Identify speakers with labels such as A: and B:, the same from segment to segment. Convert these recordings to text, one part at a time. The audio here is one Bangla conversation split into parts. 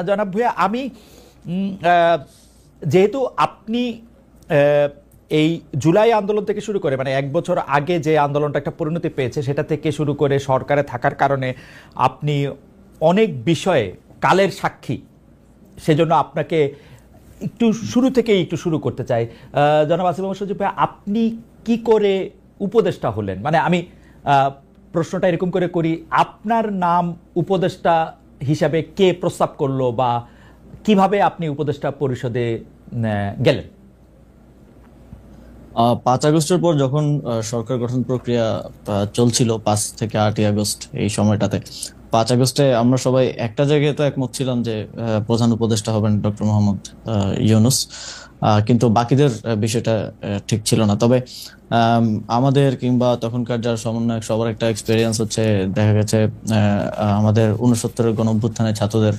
A: জনাব ভূঁইয়া, আমি যেহেতু আপনি এই জুলাই আন্দোলন থেকে শুরু করে মানে 1 বছর আগে যে আন্দোলনটা একটা পরিণতি পেয়েছে সেটা থেকে শুরু করে সরকারে থাকার কারণে আপনি অনেক বিষয়ে কালের সাক্ষী, সেজন্য আপনাকে একটু শুরু থেকেই একটু শুরু করতে চাই। জনাব আসিফ মোহাম্মদ সজীব ভাই, আপনি কি করে উপদেষ্টা হলেন? মানে আমি প্রশ্নটা এরকম করে করি, আপনার নাম উপদেষ্টা হিসাবে কে প্রস্তাব করলো বা কিভাবে আপনি উপদেষ্টা পরিষদে গেলেন?
B: 5 আগস্টের পর যখন সরকার গঠন প্রক্রিয়া চলছিল, 5 থেকে 8ই আগস্ট এই সময়টাতে, 5 আগস্টে আমরা সবাই একটা জায়গায় তো একমত ছিলাম যে প্রধান উপদেষ্টা হবেন ডক্টর মোহাম্মদ ইউনূস, কিন্তু বাকিদের বিষয়টা ঠিক ছিল না। তবে আমাদের কিংবা তখনকার যারা সমন্বয়ক সবার একটা এক্সপেরিয়েন্স হচ্ছে, দেখা গেছে আমাদের 69-এর গণ অভ্যুত্থানে ছাত্রদের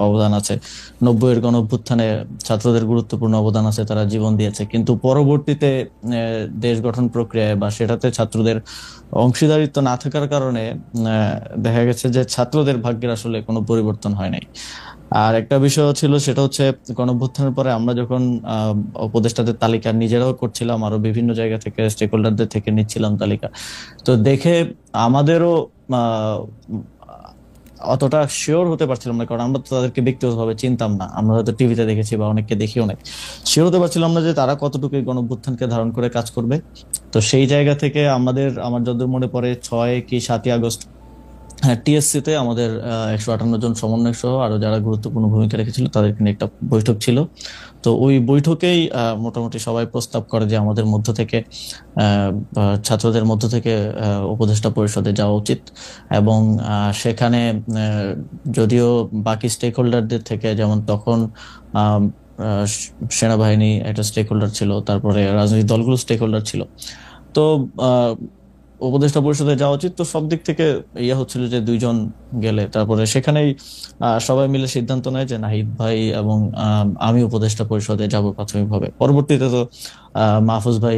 B: অবদান আছে, 90-এর গণ অভ্যুত্থানে ছাত্রদের গুরুত্বপূর্ণ অবদান আছে, তারা জীবন দিয়েছে। কিন্তু পরবর্তীতে দেশ গঠন প্রক্রিয়ায় বা সেটাতে ছাত্রদের অংশীদারিত্ব না থাকার কারণে দেখা গেছে যে ছাত্রদের ভাগ্যের আসলে কোনো পরিবর্তন হয় নাই। আর একটা বিষয় ছিল, সেটা হচ্ছে গণঅভ্যুত্থানের পরে আমরা যখন উপদেষ্টাদের তালিকা নিজেরাও করছিলাম, আরো বিভিন্ন জায়গা থেকে স্টেক হোল্ডারদের থেকে নিচ্ছিলাম তালিকা, তো দেখে আমাদেরও অতটা শিওর হতে পারছিলাম না, কারণ আমরা তো তাদেরকে ব্যক্তিগতভাবে চিনতাম না, আমরা হয়তো টিভিতে দেখেছি বা অনেককে দেখিও নাই। শিওর হতে পারছিলাম না যে তারা কতটুকু গণঅভ্যুত্থানকে ধারণ করে কাজ করবে। তো সেই জায়গা থেকে আমার যতদূর মনে পড়ে 6 কি 7ই আগস্ট টিএসসি তে আমাদের 158 জন সমন্বয়ক সহ আরো যারা গুরুত্বপূর্ণ ভূমিকা রেখেছিল তাদেরকে নিয়ে একটা বৈঠক ছিল। তো ওই বৈঠকেই মোটামুটি সবাই প্রস্তাব করে যে আমাদের মধ্য থেকে ছাত্রদের মধ্য থেকে উপদেষ্টা পরিষদে যাওয়া উচিত। এবং সেখানে যদিও বাকি স্টেক হোল্ডারদের থেকে, যেমন তখন সেনাবাহিনী একটা স্টেক হোল্ডার ছিল, তারপরে রাজনৈতিক দলগুলো স্টেক হোল্ডার ছিল, তো উপদেষ্টা পরিষদে যাওয়া উচিত। তো সব দিক থেকে হচ্ছিল যে 2 জন গেলে, তারপরে সেখানেই সবাই মিলে সিদ্ধান্ত নেয় যে নাহিদ ভাই এবং আমি উপদেষ্টা পরিষদে যাব প্রাথমিকভাবে। পরবর্তীতে তো মাহফুজ ভাই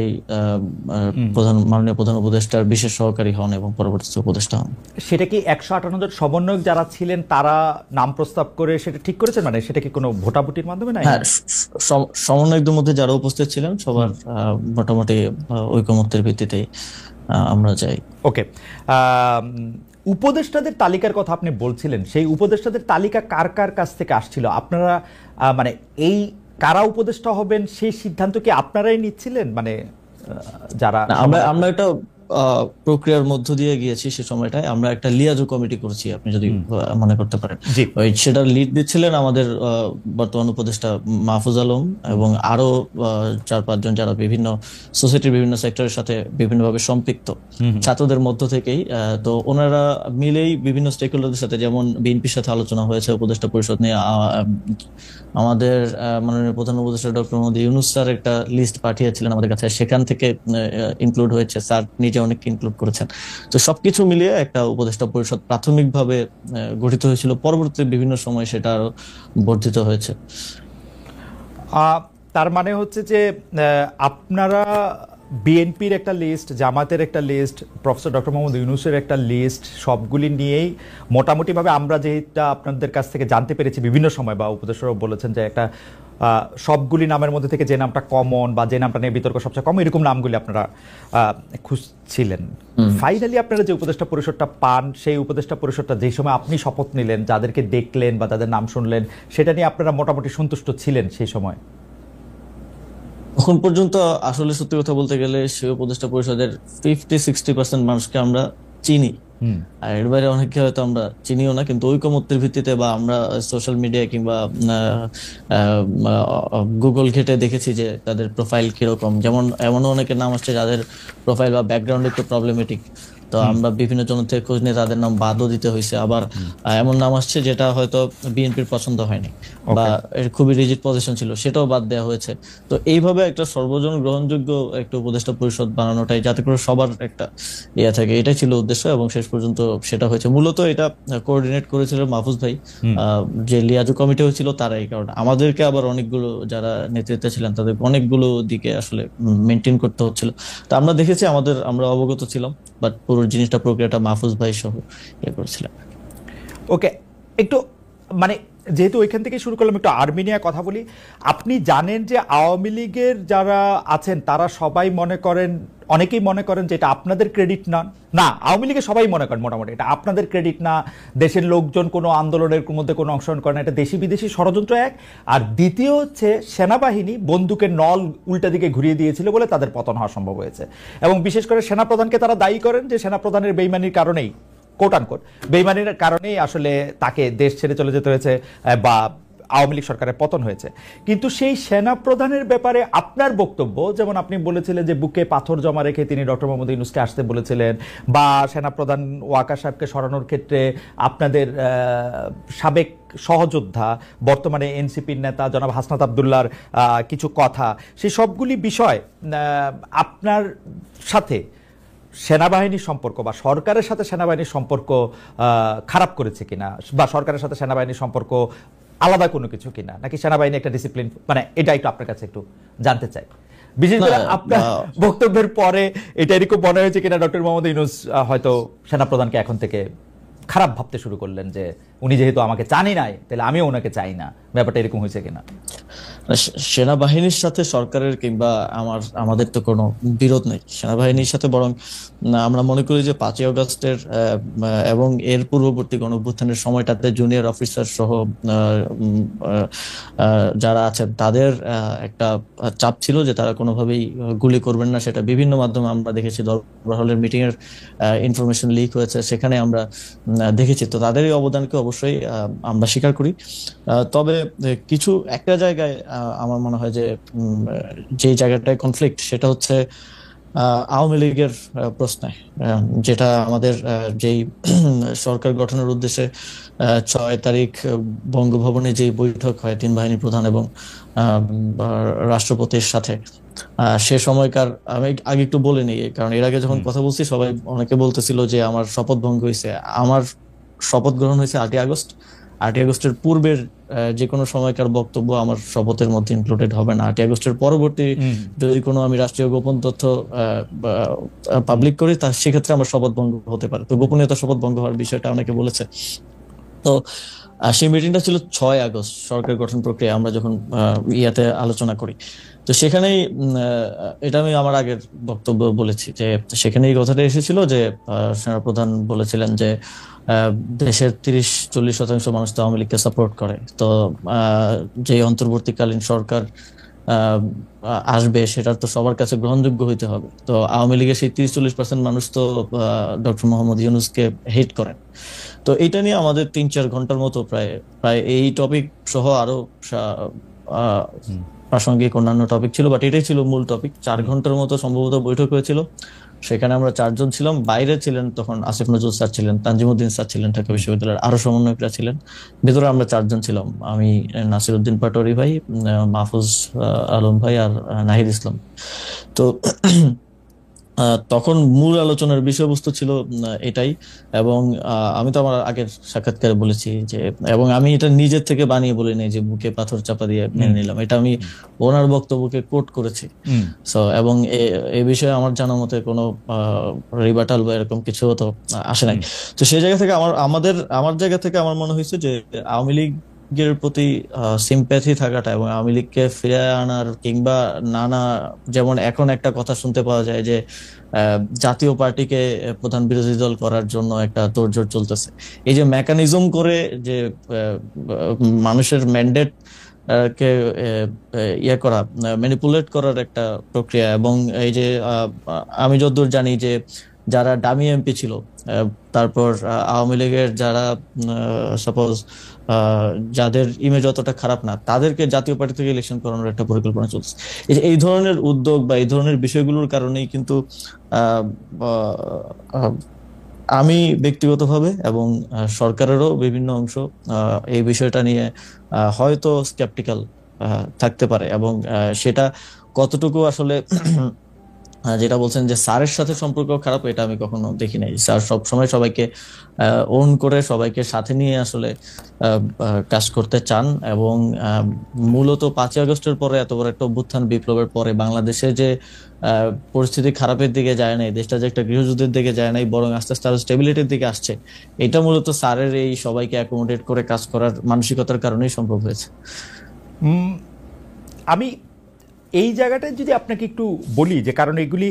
B: মাননীয় প্রধান উপদেষ্টার বিশেষ সহকারী হন এবং পরবর্তীতে উপদেষ্টা হন।
A: সেটা কি 158 জন সমন্বয়ক যারা ছিলেন তারা নাম প্রস্তাব করে সেটা ঠিক করেছেন? মানে সেটা কি কোনো ভোটাভুটির মাধ্যমে?
B: হ্যাঁ, সমন্বয়কদের মধ্যে যারা উপস্থিত ছিলেন সবার মোটামুটি ঐকমত্যের ভিত্তিতেই আমরা যাই।
A: ওকে, উপদেষ্টাদের তালিকার কথা আপনি বলছিলেন, সেই উপদেষ্টাদের তালিকা কার কার কাছ থেকে আসছিল? আপনারা মানে এই কারা উপদেষ্টা হবেন সেই সিদ্ধান্ত কি আপনারাই নিচ্ছিলেন? মানে যারা
B: আমরা একটা প্রক্রিয়ার মধ্য দিয়ে গিয়েছি, সে সময়টায় আমরা একটা লিয়াজু কমিটি করছি, আপনি যদি মনে করতে পারেন। সেটার লিড দিচ্ছিলেন আমাদের বর্তমান উপদেষ্টা মাহফুজ আলম এবং আরো 4-5 জন যারা বিভিন্ন সোসাইটির বিভিন্ন সেক্টরের সাথে বিভিন্নভাবে সম্পৃক্ত, ছাত্রদের মধ্য থেকেই। তো ওনারা মিলেই বিভিন্ন স্টেক হোল্ডারদের সাথে, যেমন বিএনপির সাথে আলোচনা হয়েছে উপদেষ্টা পরিষদ নিয়ে, আমাদের মাননীয় প্রধান উপদেষ্টা ডক্টর মোহাম্মদ ইউনূস স্যার একটা লিস্ট পাঠিয়েছিলেন আমাদের কাছে, সেখান থেকে ইনক্লুড হয়েছে, স্যার নিজে অনেককে ইনক্লুড করেছেন। তো সবকিছু মিলিয়ে একটা উপদেষ্টা পরিষদ প্রাথমিকভাবে গঠিত হয়েছিল, পরবর্তীতে বিভিন্ন সময় সেটা আরো বর্ধিত হয়েছে।
A: তার মানে হচ্ছে যে আপনারা বিএনপির একটা লিস্ট, জামাতের একটা লিস্ট, প্রফেসর ডক্টর মোহাম্মদ ইউনূসের একটা লিস্ট, সবগুলি নিয়েই মোটামুটিভাবে আমরা যেটা আপনাদের কাছ থেকে জানতে পেরেছি বিভিন্ন সময়, বা উপদেষ্টারাও বলেছেন যে একটা সবগুলি নামের মধ্যে থেকে যে নামটা কমন বা যে নামটা নিয়ে বিতর্ক সবচেয়ে কম, এরকম নামগুলি আপনারা খুঁজছিলেন। ফাইনালি আপনারা যে উপদেষ্টা পরিষদটা পান, সেই উপদেষ্টা পরিষদটা যেই সময় আপনি শপথ নিলেন, যাদেরকে দেখলেন বা তাদের নাম শুনলেন, সেটা নিয়ে আপনারা মোটামুটি সন্তুষ্ট ছিলেন সেই সময়?
B: এখন পর্যন্ত আসলে সত্যি কথা বলতে গেলে সেই উপদেষ্টা পরিষদের 50-60% মানুষকে আমরা চিনি, আর এর বাইরে অনেকে হয়তো আমরা চিনিও না। কিন্তু ঐকমত্যের ভিত্তিতে বা আমরা সোশ্যাল মিডিয়া কিংবা গুগল ঘেটে দেখেছি যে তাদের প্রোফাইল কিরকম, যেমন এমনও অনেকের নাম আসছে যাদের প্রোফাইল বা ব্যাকগ্রাউন্ড একটু প্রবলেমেটিক, তো আমরা বিভিন্ন জন থেকে খোঁজ নিয়ে তাদের নাম বাদও দিতে হয়েছে। আবার এমন নাম আসছে যেটা হয়তো বিএনপির পছন্দ হয়নি বা খুবই রিজিড পজিশন ছিল, সেটাও বাদ দেওয়া হয়েছে। তো এইভাবে একটা সর্বজন গ্রহণযোগ্য একটা উপদেষ্টা পরিষদ বানানোটাই, যাতে করে সবার একটা থাকে, এটাই ছিল উদ্দেশ্য এবং শেষ পর্যন্ত সেটা হয়েছে। মূলত এটা কোঅর্ডিনেট করেছিল মাহফুজ ভাই, যে লিয়াজু কমিটি হয়েছিল তারাই। কারণ আমাদেরকে আবার অনেকগুলো যারা নেতৃত্বে ছিলেন তাদের অনেকগুলো দিকে আসলে মেনটেন করতে হচ্ছিল। তো আমরা দেখেছি, আমরা অবগত ছিলাম, বাট পুরো জিনিসটা প্রক্রিয়াটা মাহফুজ ভাই সহ করেছিলেন।
A: ওকে, একটু মানে যেহেতু ওইখান থেকে শুরু করলাম, একটু আর্মি নিয়ে কথা বলি। আপনি জানেন যে আওয়ামী লীগের যারা আছেন তারা সবাই মনে করেন, অনেকেই মনে করেন যে এটা আপনাদের ক্রেডিট না। না, আওয়ামী লীগের সবাই মনে করেন মোটামুটি এটা আপনাদের ক্রেডিট না, দেশের লোকজন কোনো আন্দোলনের মধ্যে কোনো অংশগ্রহণ করে না, এটা দেশি বিদেশি ষড়যন্ত্র এক। আর দ্বিতীয় হচ্ছে সেনাবাহিনী বন্দুকের নল উল্টা দিকে ঘুরিয়ে দিয়েছিল বলে তাদের পতন হওয়া সম্ভব হয়েছে। এবং বিশেষ করে সেনাপ্রধানকে তারা দায়ী করেন যে সেনাপ্রধানের বেইমানির কারণেই, কোট আনকোট বেইমানির কারণেই আসলে তাকে দেশ ছেড়ে চলে যেতে হয়েছে বা আওয়ামী লীগ সরকারের পতন হয়েছে। কিন্তু সেই সেনা প্রধানের ব্যাপারে আপনার বক্তব্য, যেমন আপনি বলেছিলেন যে বুকে পাথর জমা রেখে তিনি ডক্টর মোহাম্মদ ইউনূসকে আসতে বলেছিলেন, বা সেনাপ্রধান ওয়াকার সাহেবকে সরানোর ক্ষেত্রে আপনাদের সাবেক সহযোদ্ধা বর্তমানে এনসিপির নেতা জনাব হাসনাত আবদুল্লাহর কিছু কথা, সেই সবগুলি বিষয় আপনার সাথে সেনাবাহিনীর সম্পর্ক বা সরকারের সাথে সেনাবাহিনীর সম্পর্ক খারাপ করেছে কিনা, বা সরকারের সাথে সেনাবাহিনীর সম্পর্ক আলাদা কোনো কিছু কিনা, নাকি সেনাবাহিনী একটা ডিসিপ্লিন, মানে এটা একটু আপনার কাছে একটু জানতে চাই। বিশেষ করে আপনার বক্তব্যের পরে এটা এরকম মনে হয়েছে কিনা ডক্টর মোহাম্মদ ইউনূস হয়তো সেনাপ্রধানকে এখন থেকে খারাপ ভাবতে শুরু করলেন যে উনি যেহেতু আমাকে চানই নাই তাহলে আমিও ওনাকে চাই না, ব্যাপারটা এরকম হয়েছে কিনা?
B: সেনাবাহিনীর সাথে সরকারের কিংবা আমাদের তো কোনো বিরোধ নেই সেনাবাহিনীর সাথে, বরং আমরা মনে করি যে 5ই আগস্টের এবং এর পূর্ববর্তী গণঅভ্যুত্থানের সময়টাতে জুনিয়র অফিসার সহ যারা আছেন তাদের একটা চাপ ছিল যে তারা কোনোভাবেই গুলি করবেন না। সেটা বিভিন্ন মাধ্যমে আমরা দেখেছি, দরবার হলের মিটিং এর ইনফরমেশন লিক হয়েছে, সেখানে আমরা দেখেছি। তো তাদের এই অবদানকে অবশ্যই আমরা স্বীকার করি। তবে কিছু একটা জায়গায় আমার মনে হয় যে যেই জায়গাটায় কনফ্লিক্ট সেটা হচ্ছে আওয়ামী লীগের প্রশ্নে, যেটা আমাদের যেই সরকার গঠনের উদ্দেশ্যে 6 তারিখ বঙ্গভবনে যে বৈঠক হয় 3 বাহিনী প্রধান এবং রাষ্ট্রপতির সাথে, সে সময়কার আমি আগে একটু বলে নিই, কারণ এর আগে যখন কথা বলছি সবাই অনেকে বলতেছিল যে আমার শপথ ভঙ্গ হয়েছে। আমার শপথ গ্রহণ হয়েছে 8ই আগস্ট। 8ই আগস্টের পূর্বের যে কোনো সময়কার বক্তব্য আমার শপথের মধ্যে ইনক্লুডেড হবে না। 8ই আগস্টের পরবর্তী যদি কোনো আমি রাষ্ট্রীয় গোপন তথ্য পাবলিক করি তা সেক্ষেত্রে আমার শপথ ভঙ্গ হতে পারে। তো গোপনীয়তা শপথ ভঙ্গ হওয়ার বিষয়টা অনেকে বলেছে। তো সেই মিটিংটা ছিল 6 আগস্ট, সরকার গঠন প্রক্রিয়া আমরা যখন ইয়াতে আলোচনা করি। তো সেখানেই এটা আমি আমার আগের বক্তব্য বলেছি যে সেখানে এই কথাটা এসেছিল যে সেনাপ্রধান বলেছিলেন যে দেশের 30-40% মানুষ তো আওয়ামী লীগকে সাপোর্ট করে। তো যে অন্তর্বর্তীকালীন সরকার আসবে সেটার তো সবার কাছে গ্রহণযোগ্য হইতে হবে। তো আওয়ামী লীগের সেই 30-40% মানুষ তো ডক্টর মোহাম্মদ ইউনূসকে হেট করেন। তো এটা নিয়ে আমাদের 3-4 ঘন্টার মতো প্রায় এই টপিক সহ আরো প্রাসঙ্গিক অন্যান্য টপিক ছিল, বাট এটাই ছিল মূল টপিক। 4 ঘন্টার মতো সম্ভবত বৈঠক হয়েছিল। সেখানে আমরা 4 জন ছিলাম। বাইরে ছিলেন তখন আসিফ নজরুল স্যার ছিলেন, তানজিমউদ্দিন স্যার ছিলেন ঢাকা বিশ্ববিদ্যালয়ের, আরো সমন্বয়করা ছিলেন। ভেতরে আমরা 4 জন ছিলাম, আমি, নাসিরউদ্দিন পাটোয়ারি ভাই, মাহফুজ আলম ভাই আর নাহিদ ইসলাম। তো তখন মূল আলোচনার বিষয়বস্তু ছিল এটাই। এবং আমি তো আমার আগের সাক্ষাৎকারে বলেছি যে, এবং আমি এটা নিজের থেকে বানিয়ে বলি নাই যে বুকে পাথর চাপা দিয়ে মেনে নিলাম, এটা আমি ওনার বক্তব্যকে কোট করেছি। সো এবং এই বিষয়ে আমার জানা মতে কোনো রিবাটাল বা এরকম কিছু তো আসে নাই। তো সেই জায়গা থেকে আমার জায়গা থেকে আমার মনে হয়েছে যে আওয়ামী লীগের প্রতি সিম্প্যাথি থাকাটা এবং আওয়ামী লীগকে ফিরে আনার কিংবা নানা, যেমন এখন একটা কথা শুনতে পাওয়া যায় যে জাতীয় পার্টিকে প্রধান বিরোধী দল করার জন্য একটা তোড়জোড় চলতেছে। এই যে মেকানিজম করে যে মানুষের ম্যান্ডেট কে ইয়ে করা, ম্যানিপুলেট করার একটা প্রক্রিয়া। এবং এই যে আমি যতদূর জানি যে যারা ডামি এমপি ছিল, তারপর আওয়ামী লীগের যারা সাপোজ যাদের ইমেজ অতটা খারাপ না, তাদেরকে জাতীয় পার্টি থেকে ইলেকশন করানোর একটা পরিকল্পনা চলছে। এই ধরনের উদ্যোগ বা এই ধরনের বিষয়গুলোর কারণেই কিন্তু আমি ব্যক্তিগতভাবে এবং সরকারেরও বিভিন্ন অংশ এই বিষয়টা নিয়ে হয়তো স্কেপটিক্যাল থাকতে পারে। এবং সেটা কতটুকু আসলে যেটা বলছেন যে স্যারের সাথে সম্পর্ক খারাপ, এটা আমি কখনো দেখি নাই। স্যার সব সময় সবাইকে ওন করে, সবাইকে সাথে নিয়ে আসলে কাজ করতে চান। এবং মূলত 5ই আগস্টের পরে, এত বড় একটা অভ্যুত্থান বিপ্লবের পরে বাংলাদেশে যে পরিস্থিতি খারাপের দিকে যায় নাই, দেশটা যে একটা গৃহযুদ্ধের দিকে যায় নাই, বরং আস্তে আস্তে আরো স্টেবিলিটির দিকে আসছে, এটা মূলত স্যারের এই সবাইকে অ্যাকোমোডেট করে কাজ করার মানসিকতার কারণেই সম্ভব হয়েছে।
A: উম, আমি এই জায়গাটায় যদি আপনাকে একটু বলি, যে কারণ এগুলি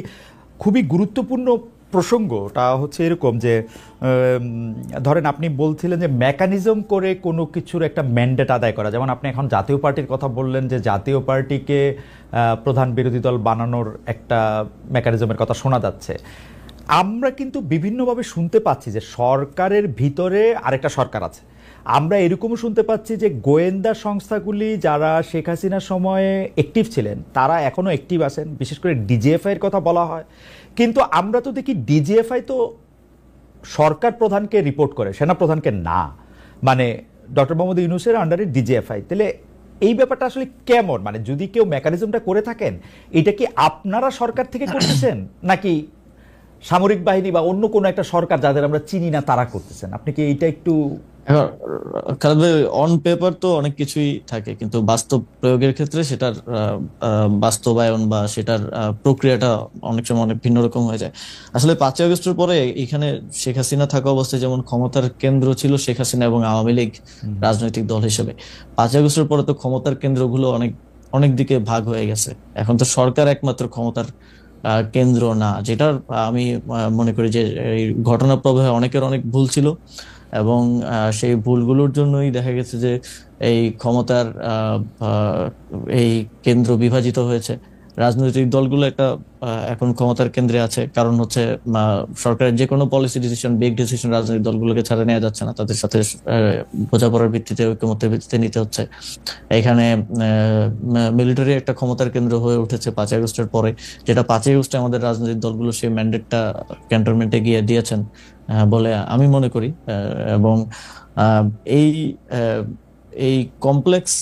A: খুবই গুরুত্বপূর্ণ প্রসঙ্গটা হচ্ছে এরকম যে ধরেন আপনি বলছিলেন যে মেকানিজম করে কোনো কিছুর একটা ম্যান্ডেট আদায় করা, যেমন আপনি এখন জাতীয় পার্টির কথা বললেন যে জাতীয় পার্টিকে প্রধান বিরোধী দল বানানোর একটা মেকানিজমের কথা শোনা যাচ্ছে। আমরা কিন্তু বিভিন্নভাবে শুনতে পাচ্ছি যে সরকারের ভিতরে আরেকটা সরকার আছে। আমরা এরকমও শুনতে পাচ্ছি যে গোয়েন্দা সংস্থাগুলি যারা শেখ হাসিনার সময়ে অ্যাক্টিভ ছিলেন তারা এখনও অ্যাক্টিভ আছেন, বিশেষ করে ডিজিএফআইয়ের কথা বলা হয়। কিন্তু আমরা তো দেখি ডিজিএফআই তো সরকার প্রধানকে রিপোর্ট করে, সেনা প্রধানকে না। মানে ডক্টর মোহাম্মদ ইউনূসের আন্ডারে ডিজিএফআই। তাহলে এই ব্যাপারটা আসলে কেমন? মানে যদি কেউ মেকানিজমটা করে থাকেন, এটা কি আপনারা সরকার থেকে করতেছেন নাকি সামরিক বাহিনী বা অন্য কোনো একটা সরকার যাদের আমরা চিনি না তারা করতেছেন? আপনি কি এইটা একটু
B: এখন খালেদ ভাই, অন পেপার তো অনেক কিছুই থাকে, কিন্তু বাস্তব প্রয়োগের ক্ষেত্রে সেটার বাস্তবায়ন বা সেটার প্রক্রিয়াটা অনেক সময় অনেক ভিন্ন রকম হয়ে যায়। আসলে 5ই আগস্টের পরে এখানে শেখ হাসিনা থাকা অবস্থায় যেমন ক্ষমতার কেন্দ্র ছিল শেখ হাসিনা এবং আওয়ামী লীগ রাজনৈতিক দল হিসেবে, 5ই আগস্টের পরে তো ক্ষমতার কেন্দ্রগুলো অনেক অনেক দিকে ভাগ হয়ে গেছে। এখন তো সরকার একমাত্র ক্ষমতার কেন্দ্র না, যেটার আমি মনে করি যে এই ঘটনা প্রবাহে অনেকের অনেক ভুল ছিল। এবং সেই ভুলগুলোর জন্যই দেখা গেছে যে এই ক্ষমতার এই কেন্দ্র বিভাজিত হয়েছে। রাজনৈতিক দলগুলো একটা এখন ক্ষমতার কেন্দ্রে আছে, কারণ হচ্ছে সরকারের যে কোনো পলিসি ডিসিশন, বিগ ডিসিশন রাজনৈতিক দলগুলোকে ছাড়া নেওয়া যাচ্ছে না, তাদের সাথে বোঝাপড়ার ভিত্তিতে, ঐকমত্যের ভিত্তিতে নিতে হচ্ছে। এখানে মিলিটারি একটা ক্ষমতার কেন্দ্র হয়ে উঠেছে 5ই আগস্টের পরে, যেটা 5ই আগস্টে আমাদের রাজনৈতিক দলগুলো সেই ম্যান্ডেটটা ক্যান্টনমেন্টে গিয়ে দিয়েছেন বলে আমি মনে করি। এবং আহ, এই আহ, এই কমপ্লেক্স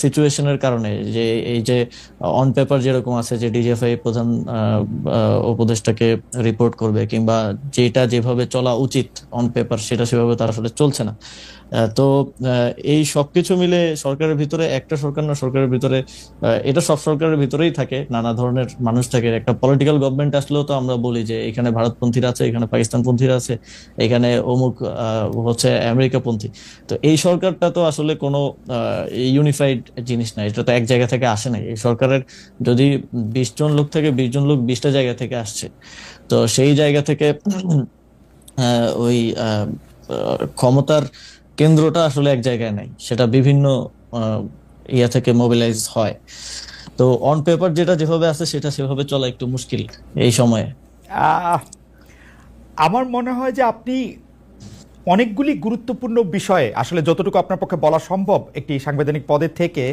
B: সিচুয়েশনের কারণে, যে এই যে অন পেপার যেরকম আছে যে ডিজিএফআই প্রধান উপদেষ্টাকে রিপোর্ট করবে, কিংবা যেটা যেভাবে চলা উচিত অন পেপার সেটা সেভাবে তার আসলে চলছে না। তো এই সবকিছু মিলে সরকারের ভিতরে, একটা সরকার না, সরকারের ভিতরে এটা সব সরকারের ভিতরেই থাকে, নানা ধরনের মানুষ থাকে। একটা পলিটিক্যাল গভর্নমেন্ট আসলেও তো আমরা বলি যে এখানে ভারতপন্থীরা আছে, এখানে পাকিস্তানপন্থীরা আছে, এখানে অমুক হচ্ছে আমেরিকাপন্থী। তো এই সরকারটা তো আসলে কোনো ইউনিফাইড জিনিস না, এটা তো এক জায়গা থেকে আসে নাই। এই সরকারের যদি 20 জন লোক থেকে 20 জন লোক 20টা জায়গা থেকে আসছে, তো সেই জায়গা থেকে ওই ক্ষমতার কেন্দ্রটা আসলে এক জায়গায় নাই, সেটা বিভিন্ন ইয়া থেকে মোবিলাইজ হয়। তো অন পেপার যেটা যেভাবে আছে সেটা সেভাবে চলা একটু মুশকিল এই সময়ে।
A: আহ, আমার মনে হয় যে আপনি অনেকগুলি গুরুত্বপূর্ণ বিষয়ে আসলে যতটুকু আপনার পক্ষে বলা সম্ভব একটি সাংবিধানিক পদে থেকে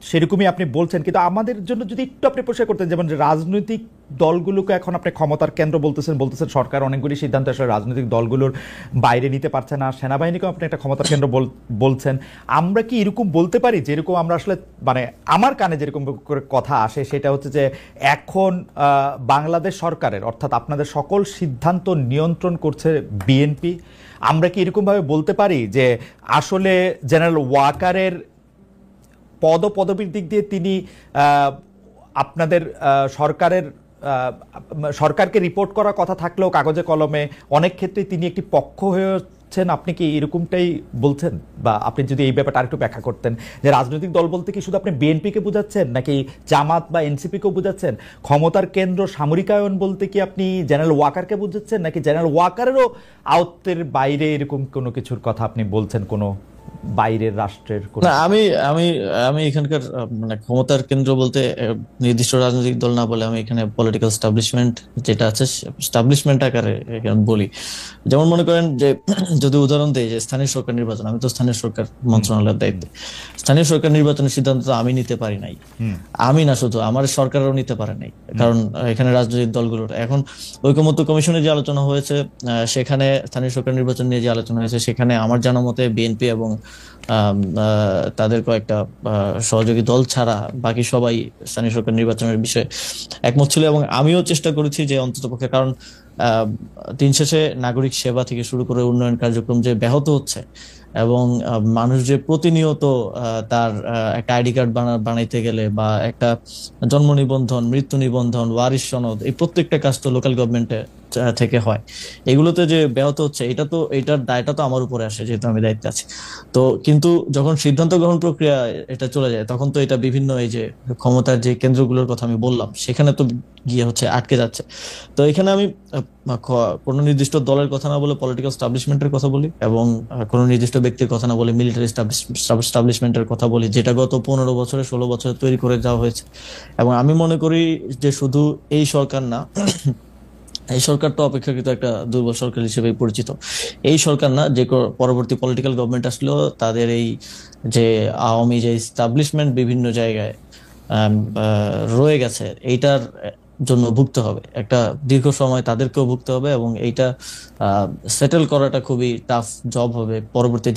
A: সেরকমই আপনি বলছেন। কিন্তু আমাদের জন্য যদি একটু আপনি পরিষ্কার করতেন, যেমন যে রাজনৈতিক দলগুলোকে এখন আপনি ক্ষমতার কেন্দ্র বলতেছেন, সরকার অনেকগুলি সিদ্ধান্ত আসলে রাজনৈতিক দলগুলোর বাইরে নিতে পারছে না, সেনাবাহিনীকেও আপনি একটা ক্ষমতার কেন্দ্র বলছেন। আমরা কি এরকম বলতে পারি যেরকম আমরা আসলে, মানে আমার কানে যেরকম করে কথা আসে সেটা হচ্ছে যে এখন বাংলাদেশ সরকারের, অর্থাৎ আপনাদের সকল সিদ্ধান্ত নিয়ন্ত্রণ করছে বিএনপি? আমরা কি এরকমভাবে বলতে পারি যে আসলে জেনারেল ওয়াকারের পদপদবীর দিক দিয়ে তিনি আপনাদের সরকারকে রিপোর্ট করার কথা থাকলেও কাগজে কলমে অনেক ক্ষেত্রে তিনি একটি পক্ষ হয়েছেন? আপনি কি এরকমটাই বলছেন? বা আপনি যদি এই ব্যাপারটা আরেকটু ব্যাখ্যা করতেন, যে রাজনৈতিক দল বলতে কি শুধু আপনি বিএনপিকে বোঝাচ্ছেন নাকি জামাত বা এনসিপিকেও বোঝাচ্ছেন? ক্ষমতার কেন্দ্র সামরিকায়ন বলতে কি আপনি জেনারেল ওয়াকারকে বোঝাচ্ছেন, নাকি জেনারেল ওয়াকারেরও আয়ত্তের বাইরে এরকম কোনো কিছুর কথা আপনি বলছেন, কোনো বাইরের রাষ্ট্রের কোনো?
B: না, আমি আমি আমি এখানকার মানে ক্ষমতার কেন্দ্র বলতে নির্দিষ্ট রাজনৈতিক দল না বলে আমি এখানে পলিটিক্যাল স্টাবলিশমেন্ট যেটা আছে, স্টাবলিশমেন্ট আকারে এখানে বলি। যেমন মনে করেন যে যদি উদাহরণ দেই, যে স্থানীয় সরকার নির্বাচন, আমি তো স্থানীয় সরকার মন্ত্রণালয়ের দায়িত্বে। স্থানীয় সরকার নির্বাচনের সিদ্ধান্ত তো আমি নিতে পারি নাই, আমি না শুধু আমার সরকারও নিতে পারে নাই, কারণ এখানে রাজনৈতিক দলগুলোর এখন ঐকমত্য কমিশনে যে আলোচনা হয়েছে, সেখানে স্থানীয় সরকার নির্বাচন নিয়ে যে আলোচনা হয়েছে, সেখানে আমার জানা মতে বিএনপি এবং তাদের কয়েকটা সহযোগী দল ছাড়া বাকি সবাই স্থানীয় সরকার নির্বাচনের বিষয়ে একমত ছিল, এবং আমিও চেষ্টা করেছি যে অন্ততপক্ষে, কারণ দিন শেষে নাগরিক সেবা থেকে শুরু করে উন্নয়ন কার্যক্রম যে ব্যাহত হচ্ছে, এবং মানুষ যে প্রতিনিয়ত তার একটা আইডি কার্ড বানাইতে গেলে বা একটা জন্ম নিবন্ধন, মৃত্যু নিবন্ধন, ওয়ারিশ সনদ, এই প্রত্যেকটা কাজ তো লোকাল গভর্নমেন্টে থেকে হয়, এগুলোতে যে ব্যাহত হচ্ছে, এটার দায়টা তো আমার উপরে আসে যেহেতু আমি দায়িত্বে আছি। তো কিন্তু যখন সিদ্ধান্ত গ্রহণ প্রক্রিয়া এটা চলে যায়, তখন তো এটা বিভিন্ন এই যে ক্ষমতার যে কেন্দ্রগুলোর কথা আমি বললাম, সেখানে তো গিয়ে হচ্ছে আটকে যাচ্ছে। তো এখানে আমি কোনো নির্দিষ্ট দলের কথা না বলে পলিটিক্যাল স্টাবলিশমেন্টের কথা বলি, এবং কোনো নির্দিষ্ট ব্যক্তির কথা না বলে মিলিটারি স্টাবলিশমেন্টের কথা বলি, যেটা গত 15 বছরে 16 বছরে তৈরি করে যাওয়া হয়েছে। এবং আমি মনে করি যে শুধু এই সরকার না, এই সরকার তো অপেক্ষাকৃত একটা দুর্বল সরকার হিসেবে পরিচিত, এই সরকার না, যে পরবর্তী পলিটিক্যাল গভর্নমেন্ট আসলেও তাদের এই যে আওয়ামী যে এস্টাবলিশমেন্ট বিভিন্ন জায়গায় রয়ে গেছে, এইটার জন্য ভুগতে হবে একটা দীর্ঘ সময়, তাদেরকেও ভুগতে হবে, এবং এইটা সেটেল করাটা খুবই টাফ জব হবে পরবর্তী